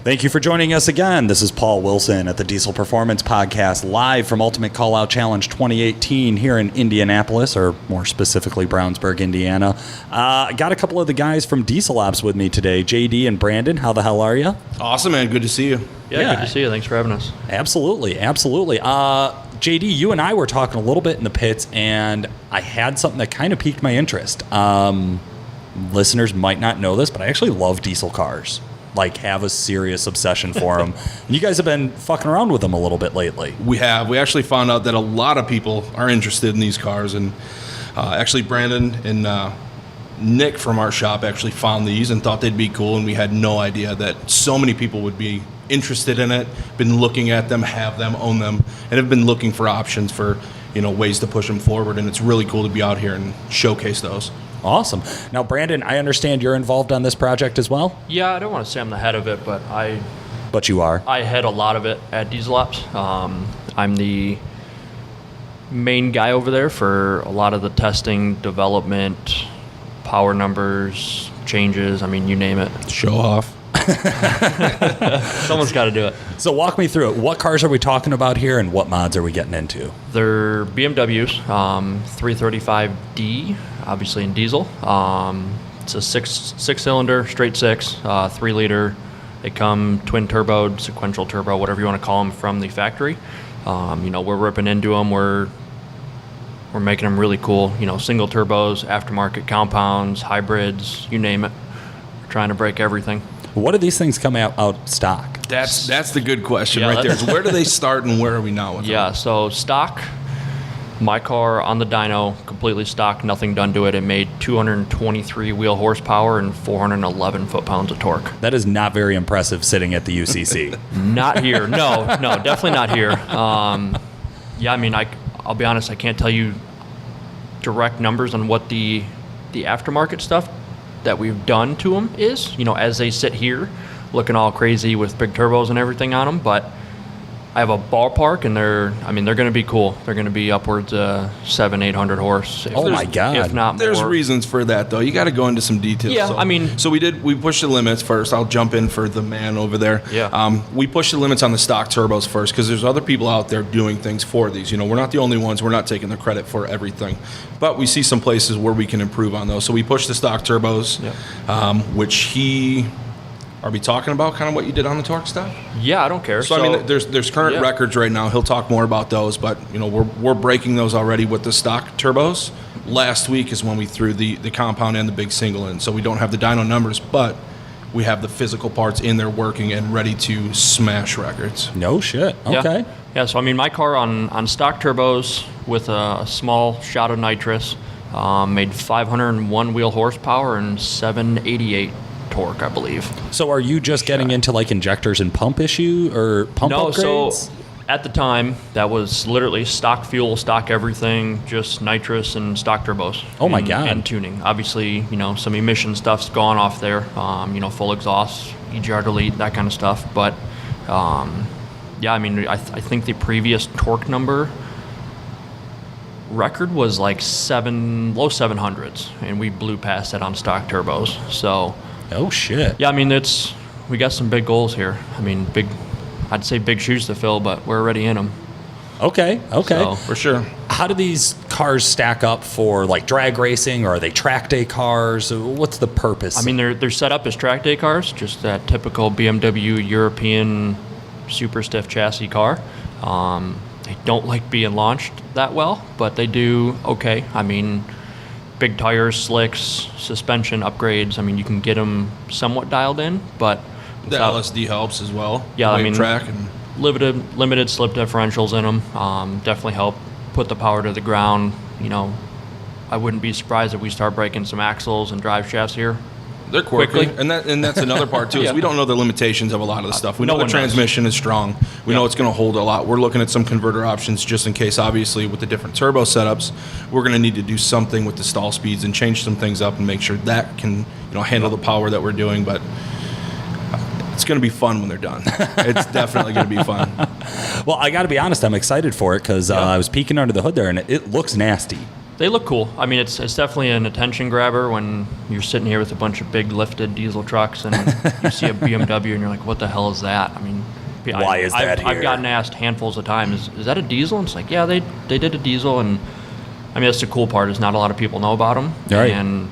Thank you for joining us again. This is Paul Wilson at the Diesel Performance Podcast, live from Ultimate Callout Challenge 2018 here in Indianapolis, or more specifically Brownsburg, Indiana. Got a couple of the guys from DieselOps with me today, JD and Brandon. How the hell are you? Awesome, man. Good to see you. Yeah, good to see you. Thanks for having us. Absolutely. JD, you and I were talking a little bit in the pits, and I had something that kind of piqued my interest. Listeners might not know this, but I actually love diesel cars. Like, have a serious obsession for them. And you guys have been fucking around with them a little bit lately. We have. We actually found out that a lot of people are interested in these cars, and actually Brandon and Nick from our shop actually found these and thought they'd be cool, and we had no idea that so many people would be interested in it, been looking at them, have them, own them, and have been looking for options for, ways to push them forward, and it's really cool to be out here and showcase those. Awesome. Now, Brandon, I understand you're involved on this project as well? Yeah, I don't want to say I'm the head of it, but But you are. I head a lot of it at DieselOps. I'm the main guy over there for a lot of the testing, development, power numbers, changes, you name it. Show off. Someone's got to do it. So walk me through it. What cars are we talking about here, and what mods are we getting into? They're BMWs, 335D, obviously in diesel. It's a six-cylinder, straight six, 3 liter. They come twin turbo, sequential turbo, whatever you want to call them, from the factory. We're ripping into them. We're making them really cool. Single turbos, aftermarket compounds, hybrids, you name it. We're trying to break everything. What do these things come out stock? That's the good question right there. Where do they start and where are we now with them? Yeah, so stock, my car on the dyno, completely stock, nothing done to it. It made 223 wheel horsepower and 411 foot-pounds of torque. That is not very impressive sitting at the UCC. Not here. No, definitely not here. I'll be honest, I can't tell you direct numbers on what the aftermarket stuff that we've done to them is, as they sit here looking all crazy with big turbos and everything on them. But I have a ballpark, and they're going to be cool. They're going to be upwards of 700-800 horse. Oh my God. If not more. There's reasons for that, though. You got to go into some details. Yeah, So we pushed the limits first. I'll jump in for the man over there. Yeah. We pushed the limits on the stock turbos first because there's other people out there doing things for these. We're not the only ones. We're not taking the credit for everything. But we see some places where we can improve on those. So we pushed the stock turbos, which are we talking about kind of what you did on the torque stuff? Yeah, I don't care. So there's current records right now. He'll talk more about those, but we're breaking those already with the stock turbos. Last week is when we threw the compound and the big single in, so we don't have the dyno numbers, but we have the physical parts in there working and ready to smash records. No shit. Okay. Yeah. So my car on stock turbos with a small shot of nitrous made 501 wheel horsepower and 788 torque, I believe. So are you just getting into like injectors and pump issue or pump upgrades? No, so at the time, that was literally stock fuel, stock everything, just nitrous and stock turbos. Oh my God. And tuning. Obviously, some emission stuff's gone off there, full exhaust, EGR delete, that kind of stuff. But, I think the previous torque number record was like low 700s, and we blew past that on stock turbos. So... Oh shit. Yeah, we got some big goals here. I'd say big shoes to fill, but we're already in them. Okay. So, for sure. How do these cars stack up for like drag racing, or are they track day cars? What's the purpose? They're set up as track day cars, just that typical BMW European super stiff chassis car. They don't like being launched that well, but they do okay. Big tires, slicks, suspension upgrades. You can get them somewhat dialed in, but the LSD helps as well. Yeah, track and limited slip differentials in them definitely help put the power to the ground. I wouldn't be surprised if we start breaking some axles and drive shafts here. They're quirky. Quickly. And that's another part too. Is we don't know the limitations of a lot of the stuff. We know the transmission is strong. We know it's going to hold a lot. We're looking at some converter options just in case. Obviously, with the different turbo setups, we're going to need to do something with the stall speeds and change some things up and make sure that can handle the power that we're doing. But it's going to be fun when they're done. It's definitely going to be fun. Well, I got to be honest. I'm excited for it because I was peeking under the hood there, and it looks nasty. They look cool. I mean, it's definitely an attention grabber when you're sitting here with a bunch of big lifted diesel trucks and you see a BMW and you're like, what the hell is that? I mean, Why is that here? I've gotten asked handfuls of times, is that a diesel? And it's like, yeah, they did a diesel. And I mean, that's the cool part is not a lot of people know about them. Right. And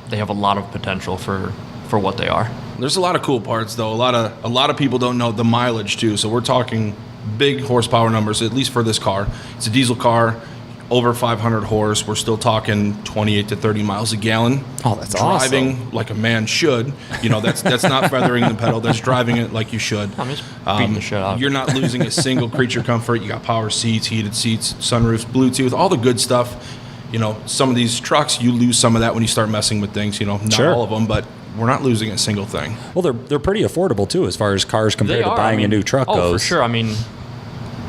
they have a lot of potential for what they are. There's a lot of cool parts, though. A lot of people don't know the mileage, too. So we're talking big horsepower numbers, at least for this car. It's a diesel car. Over 500 horse. We're still talking 28 to 30 miles a gallon. Oh, that's driving awesome. like a man should. You know, that's not feathering the pedal. That's driving it like you should. I'm just beating the shit out of it. You're not losing a single creature comfort. You got power seats, heated seats, sunroofs, Bluetooth, all the good stuff. You know, some of these trucks, you lose some of that when you start messing with things. You know, not Sure. all of them, but we're not losing a single thing. Well, they're pretty affordable too, as far as cars compared to buying a new truck goes. Oh, for sure. I mean,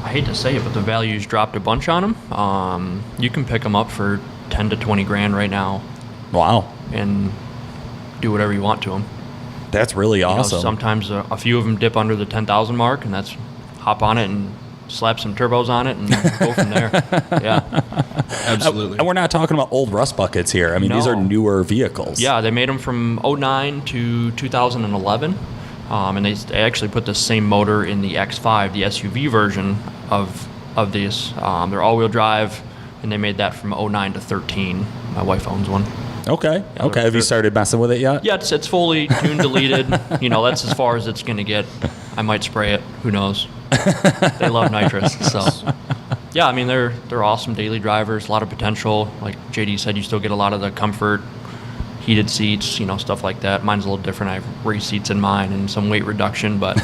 I hate to say it, but the value's dropped a bunch on them. You can pick them up for 10 to 20 grand right now Wow, and do whatever you want to them. that's really You know, awesome. sometimes a few of them dip under the 10,000 mark, and that's hop on it and slap some turbos on it and go from there. Yeah. Absolutely. And we're not talking about old rust buckets here. I mean, these are No. newer vehicles. Yeah, they made them from 09 to 2011. And they actually put the same motor in the X5, the SUV version of these. They're all-wheel drive, and they made that from 09 to 13. My wife owns one. Okay. Okay. Have you started messing with it yet? Yeah, it's fully tuned, deleted. You know, that's as far as it's going to get. I might spray it. Who knows? They love nitrous. So, yeah, I mean, they're awesome daily drivers, a lot of potential. Like JD said, you still get a lot of the comfort, heated seats, you know, stuff like that. Mine's a little different. I have race seats in mine and some weight reduction, but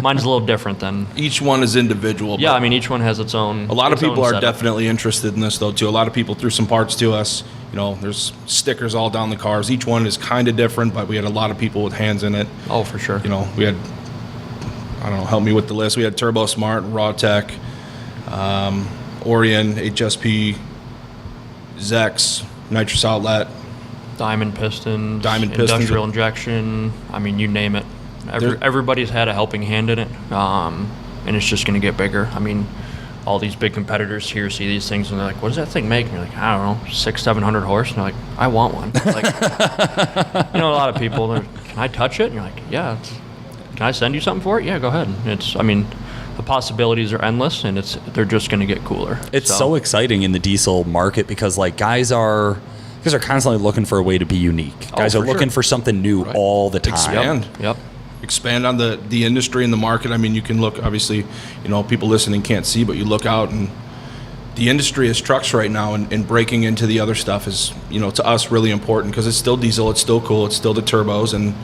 mine's a little different than... Each one is individual. Yeah, but I mean, each one has its own... a lot of its own people are setup. definitely interested in this, though, too. A lot of people threw some parts to us. You know, there's stickers all down the cars. Each one is kind of different, but we had a lot of people with hands in it. Oh, for sure. You know, we had, I don't know, help me with the list. We had Turbo Smart, Raw Tech, Orion, HSP, Zex, nitrous outlet. Diamond pistons, Diamond pistons. industrial injection. I mean, you name it. Everybody's had a helping hand in it, and it's just going to get bigger. I mean, all these big competitors here see these things and they're like, "What does that thing make?" And you're like, "I don't know, 600-700 horse." And they're like, "I want one." Like, you know, a lot of people. Can I touch it? And you're like, "Yeah." Can I send you something for it? Yeah, go ahead. I mean, the possibilities are endless, and they're just going to get cooler. It's so exciting in the diesel market because like guys are constantly looking for a way to be unique. Guys are for looking sure. for something new Right. all the time. Expand. Yep. Expand on the industry and the market. I mean, you can look, obviously, you know, people listening can't see, but you look out and the industry is trucks right now, and breaking into the other stuff is, you know, to us really important because it's still diesel, it's still cool, it's still the turbos, and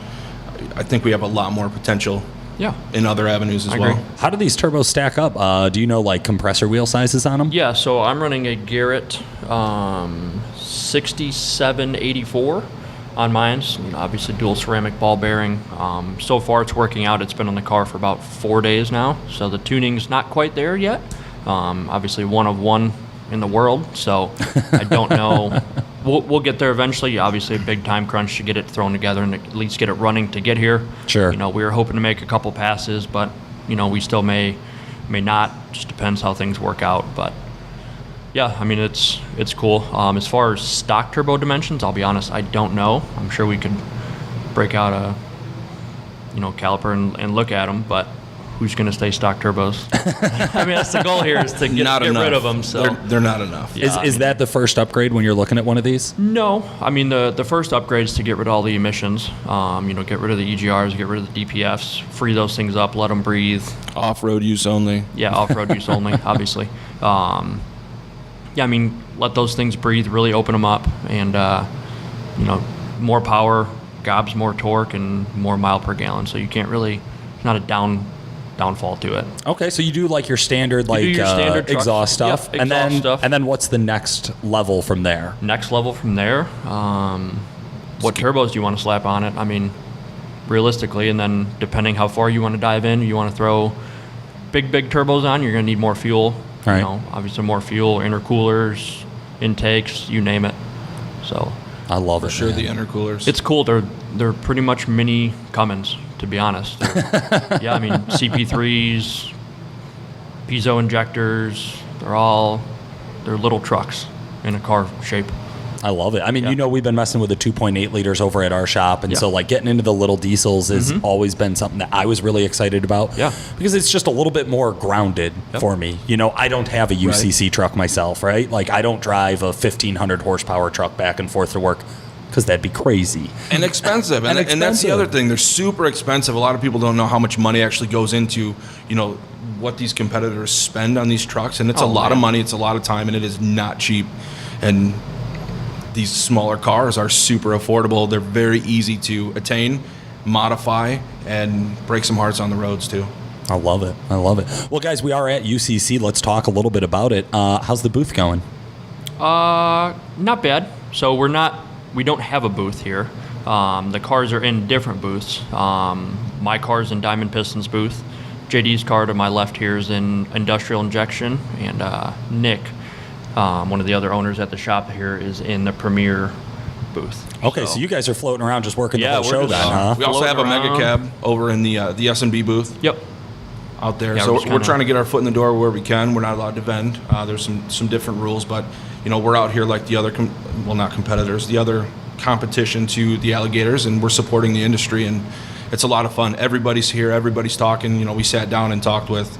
I think we have a lot more potential Yeah. in other avenues as I well. agree. How do these turbos stack up? Do you know like compressor wheel sizes on them? Yeah, so I'm running a Garrett 6784 on mine. You know, obviously dual ceramic ball bearing. So far it's working out. It's been on the car for about 4 days now, so the tuning's not quite there yet. Obviously one of one in the world, so I don't know. We'll get there eventually. Obviously, a big time crunch to get it thrown together and at least get it running to get here. Sure. You know, we were hoping to make a couple passes, but you know, we still may not. Just depends how things work out. But yeah, I mean, it's cool. As far as stock turbo dimensions, I'll be honest, I don't know. I'm sure we could break out a caliper and look at them, but who's going to stay stock turbos? I mean, that's the goal here is to get rid of them. So they're not enough. Yeah. Is that the first upgrade when you're looking at one of these? No, I mean the first upgrade is to get rid of all the emissions. Get rid of the EGRs, get rid of the DPFs, free those things up, let them breathe. Off-road use only. Yeah, off-road use only, obviously. Yeah, I mean, let those things breathe, really open them up, and more power, gobs more torque, and more mile per gallon. So you can't really, it's not a downfall to it. Okay, so you do like your standard do your standard truck. exhaust stuff, Yep, and then exhaust stuff. and then what's the next level from there? Next level from there, what turbos do you want to slap on it? I mean, realistically, and then depending how far you want to dive in, you want to throw big turbos on, you're going to need more fuel. Right. You know, obviously more fuel, intercoolers, intakes, you name it. So I love it. For sure, man. the intercoolers. it's cool. They're pretty much mini Cummins, to be honest. Yeah, I mean, CP3s, piezo injectors, they're little trucks. in a car shape. I love it. I mean, we've been messing with the 2.8 liters over at our shop. And so, like, getting into the little diesels has always been something that I was really excited about. Yeah. Because it's just a little bit more grounded for me. I don't have a UCC truck myself, right? Like, I don't drive a 1,500 horsepower truck back and forth to work because that'd be crazy. And expensive. And that's the other thing. They're super expensive. A lot of people don't know how much money actually goes into, what these competitors spend on these trucks. And it's a lot of money. It's a lot of time. And it is not cheap. And these smaller cars are super affordable. They're very easy to attain, modify, and break some hearts on the roads too. I love it. Well, guys, we are at UCC. Let's talk a little bit about it. How's the booth going? Not bad. So we don't have a booth here. The cars are in different booths. My car's in Diamond Pistons booth. JD's car to my left here is in Industrial Injection, and Nick, one of the other owners at the shop here, is in the Premier booth. Okay, so you guys are floating around just working the whole show then, huh? We also have a mega cab over in the S&B booth. Yep. Out there. Yeah, So we're trying to get our foot in the door where we can. We're not allowed to vend. There's some different rules, but we're out here like the other, not competitors, the other competition to the alligators, and we're supporting the industry, and it's a lot of fun. Everybody's here. Everybody's talking. We sat down and talked with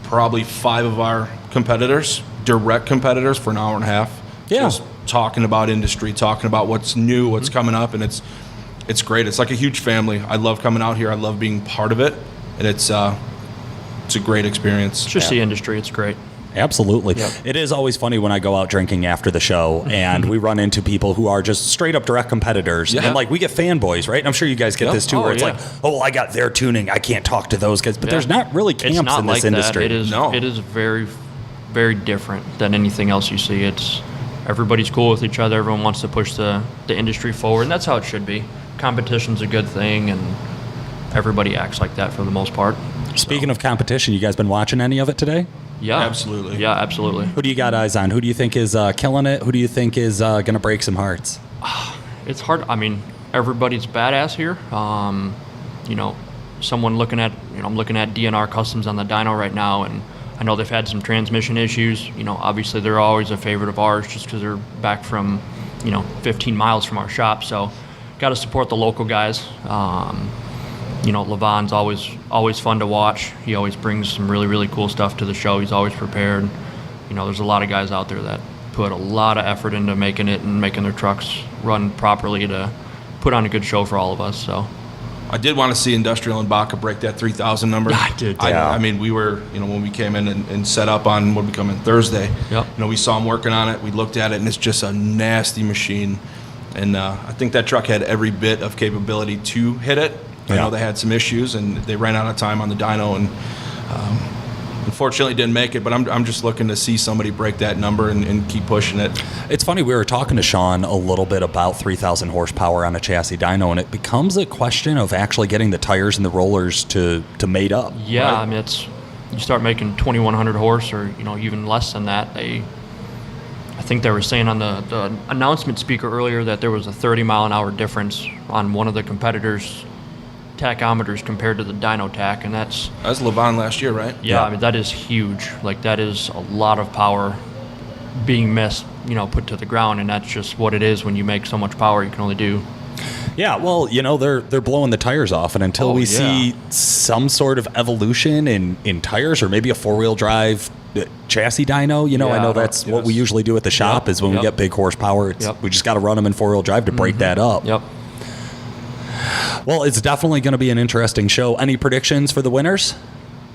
probably 5 of our competitors, direct competitors, for an hour and a half. Yeah. Just talking about industry, talking about what's new, what's coming up, and it's great. It's like a huge family. I love coming out here. I love being part of it, and it's a great experience. It's just the industry. It's great. Absolutely. Yep. It is always funny when I go out drinking after the show and we run into people who are just straight up direct competitors. Yeah. And like we get fanboys, right? I'm sure you guys get this too, where it's like, oh, well, I got their tuning. I can't talk to those guys. But there's not really camps it's not in this like industry. That. It is very, very different than anything else you see. Everybody's cool with each other. Everyone wants to push the industry forward, and that's how it should be. Competition's a good thing, and everybody acts like that for the most part. Speaking of competition, you guys been watching any of it today? Yeah, absolutely. Yeah, absolutely. Who do you got eyes on? Who do you think is killing it? Who do you think is going to break some hearts? It's hard. I mean, everybody's badass here. Someone looking at, I'm looking at DNR Customs on the dyno right now, and I know they've had some transmission issues. Obviously they're always a favorite of ours just because they're back from, 15 miles from our shop. So got to support the local guys. Levon's always fun to watch. He always brings some really, really cool stuff to the show. He's always prepared. There's a lot of guys out there that put a lot of effort into making it and making their trucks run properly to put on a good show for all of us. So I did want to see Industrial and Baca break that 3,000 number. Yeah, I did. I mean, we were, when we came in and set up on what we come in Thursday, we saw him working on it. We looked at it, and it's just a nasty machine. And I think that truck had every bit of capability to hit it. I know they had some issues, and they ran out of time on the dyno, and unfortunately didn't make it. But I'm just looking to see somebody break that number and keep pushing it. It's funny, we were talking to Sean a little bit about 3,000 horsepower on a chassis dyno, and it becomes a question of actually getting the tires and the rollers to mate up. Yeah, right? I mean, you start making 2,100 horse or even less than that. I think they were saying on the announcement speaker earlier that there was a 30-mile-an-hour difference on one of the competitors' tachometers compared to the dyno tach, and that's Levon last year, right? Yeah, I mean, that is huge. Like, that is a lot of power being missed, put to the ground, and that's just what it is when you make so much power you can only do. Yeah, well, they're blowing the tires off, and until we see some sort of evolution in tires, or maybe a four-wheel drive chassis dyno, I know that's what we usually do at the shop is when we get big horsepower, we just got to run them in four-wheel drive to break that up. Yep. Well, it's definitely going to be an interesting show. Any predictions for the winners?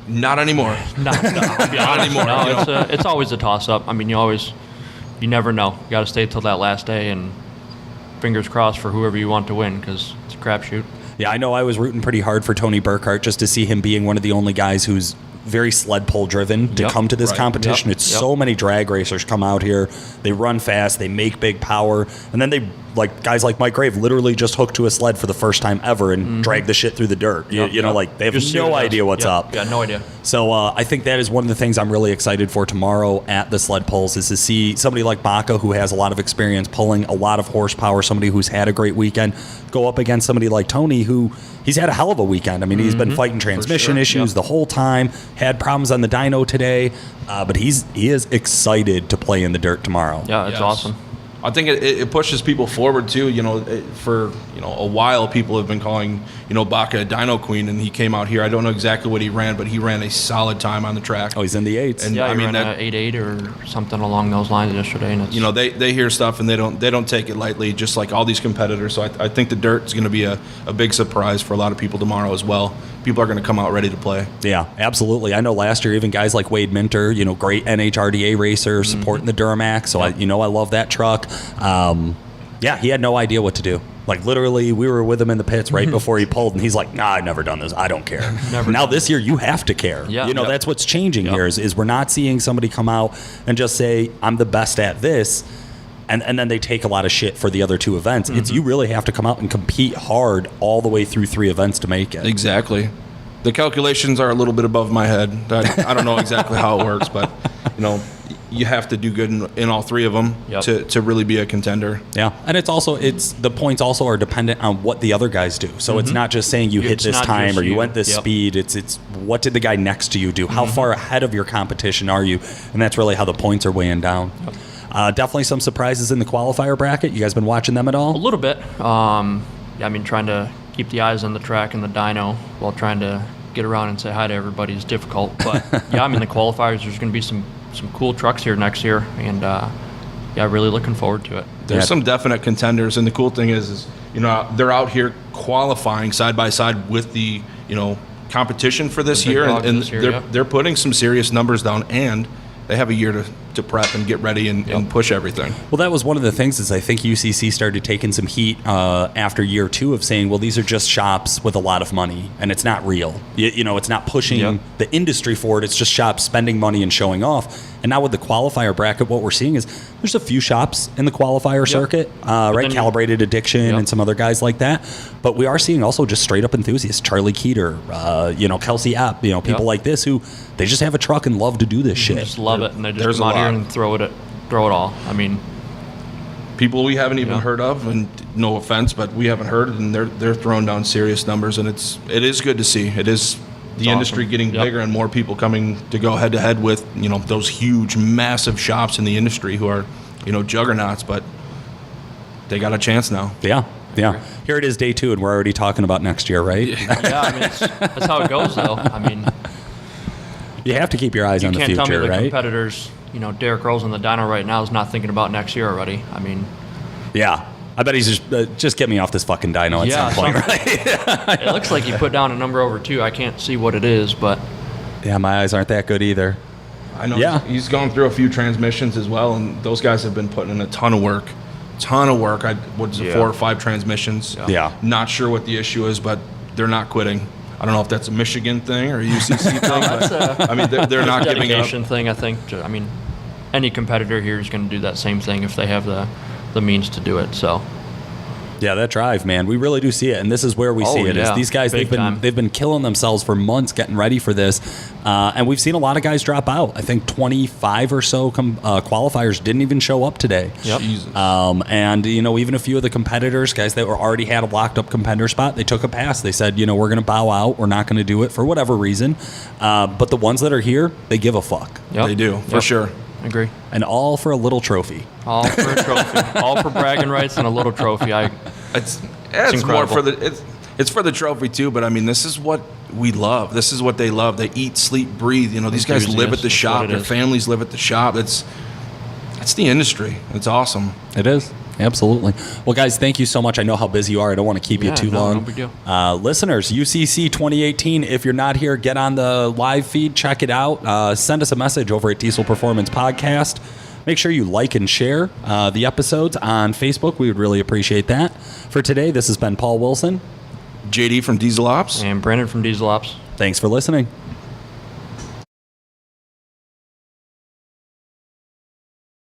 Not anymore. Not anymore. No, it's always a toss-up. I mean, you never know. You got to stay till that last day, and fingers crossed for whoever you want to win, because it's a crapshoot. Yeah, I know I was rooting pretty hard for Tony Burkhart just to see him being one of the only guys who's very sled pull driven to come to this competition. It's so many drag racers come out here. They run fast. They make big power. And then guys like Mike Grave literally just hook to a sled for the first time ever and drag the shit through the dirt. They have just no idea what's up. Yeah, no idea. So I think that is one of the things I'm really excited for tomorrow at the sled pulls is to see somebody like Baca, who has a lot of experience pulling a lot of horsepower, somebody who's had a great weekend, go up against somebody like Tony, who he's had a hell of a weekend. I mean, he's been fighting transmission issues the whole time. had problems on the dyno today, but he is excited to play in the dirt tomorrow. Yeah, it's Yes. awesome. I think it pushes people forward too. For a while, people have been calling Baca a dyno queen, and he came out here. I don't know exactly what he ran, but he ran a solid time on the track. Oh, he's in the 8s. And Yeah, I I mean ran that- 8.8 or something along those lines yesterday, and it's they hear stuff and they don't take it lightly, just like all these competitors. So I think the dirt is going to be a big surprise for a lot of people tomorrow as well. People are going to come out ready to play. Yeah, absolutely. I know last year even guys like Wade Minter, great NHRDA racer supporting the Duramax. So I love that truck. Yeah, he had no idea what to do. Like literally, we were with him in the pits right before he pulled, and he's like, "Nah, I've never done this. I don't care." Now this year, you have to care. Yeah. That's what's changing here. Is we're not seeing somebody come out and just say, "I'm the best at this." And then they take a lot of shit for the other 2 events. It's you really have to come out and compete hard all the way through 3 events to make it. Exactly. The calculations are a little bit above my head. I don't know exactly how it works, but you have to do good in all 3 of them to really be a contender. Yeah, and the points also are dependent on what the other guys do. So it's not just saying you hit It's this not time just or you you. went this Yep. speed. It's what did the guy next to you do? How far ahead of your competition are you? And that's really how the points are weighing down. Definitely some surprises in the qualifier bracket. You guys been watching them at a all? little bit. Trying to keep the eyes on the track and the dyno while trying to get around and say hi to everybody is difficult. But the qualifiers, there's going to be some cool trucks here next year, and really looking forward to it. There's some definite contenders, and the cool thing is they're out here qualifying side by side with the competition for this The big year, dogs and this year, they're putting some serious numbers down, and they have a year to prep and get ready and push everything. Well, that was one of the things is I think UCC started taking some heat after year 2 of saying, well, these are just shops with a lot of money, and it's not real. It's not pushing the industry forward. It's just shops spending money and showing off. And now with the qualifier bracket, what we're seeing is there's a few shops in the qualifier circuit, right? then- Calibrated Addiction and some other guys like that. But we are seeing also just straight up enthusiasts, Charlie Keeter, Kelsey App, people like this who they just have a truck and love to do this shit. Just love it, and they just There's come a out here lot. and throw it all. I mean, People we haven't even heard of, and no offense, but we haven't heard, and they're throwing down serious numbers, and it is good to see. It is the industry awesome. getting bigger and more people coming to go head to head with those huge, massive shops in the industry who are juggernauts, but they got a chance now. Yeah. Here it is, day 2, and we're already talking about next year, right? that's how it goes, though. I mean, You have to keep your eyes you on the can't future, tell me the right? competitors, Derek Rose on the dyno right now is not thinking about next year already. I mean, Yeah. I bet he's just get me off this fucking dyno at some point, right? it looks like he put down a number over 2. I can't see what it is, but Yeah, my eyes aren't that good either. I know Yeah. he's gone through a few transmissions as well, and those guys have been putting in a ton of work. 4 or 5 transmissions. Yeah. Not sure what the issue is, but they're not quitting. I don't know if that's a Michigan thing or a UCC thing, but I mean, they're not giving up. dedication thing, I think. I mean, any competitor here is going to do that same thing if they have the means to do it. So Yeah, that drive, man. We really do see it, and this is where we see it. Is yeah. these guys, Big time. they've been killing themselves for months getting ready for this, and we've seen a lot of guys drop out. I think 25 or so qualifiers didn't even show up today. Yep. Jesus. And even a few of the competitors, guys that already had a locked up competitor spot, they took a pass. They said, we're going to bow out. We're not going to do it for whatever reason. But the ones that are here, they give a fuck, Yep. They do, for Yep. sure. I agree. and all for a little trophy. All for a trophy. All for bragging rights and a little trophy. It's more incredible. for it's for the trophy too, but I mean, this is what we love. This is what they love. They eat, sleep, breathe. These guys live at the Enthusiasts, that's shop. what it Their is. families live at the shop. It's the industry. It's awesome. It is. Absolutely. Well, guys, thank you so much. I know how busy you are. I don't want to keep you too long. No big deal. Listeners, UCC 2018, if you're not here, get on the live feed, check it out. Send us a message over at Diesel Performance Podcast. Make sure you like and share the episodes on Facebook. We would really appreciate that. For today, this has been Paul Wilson. JD from DieselOps. And Brandon from DieselOps. Thanks for listening.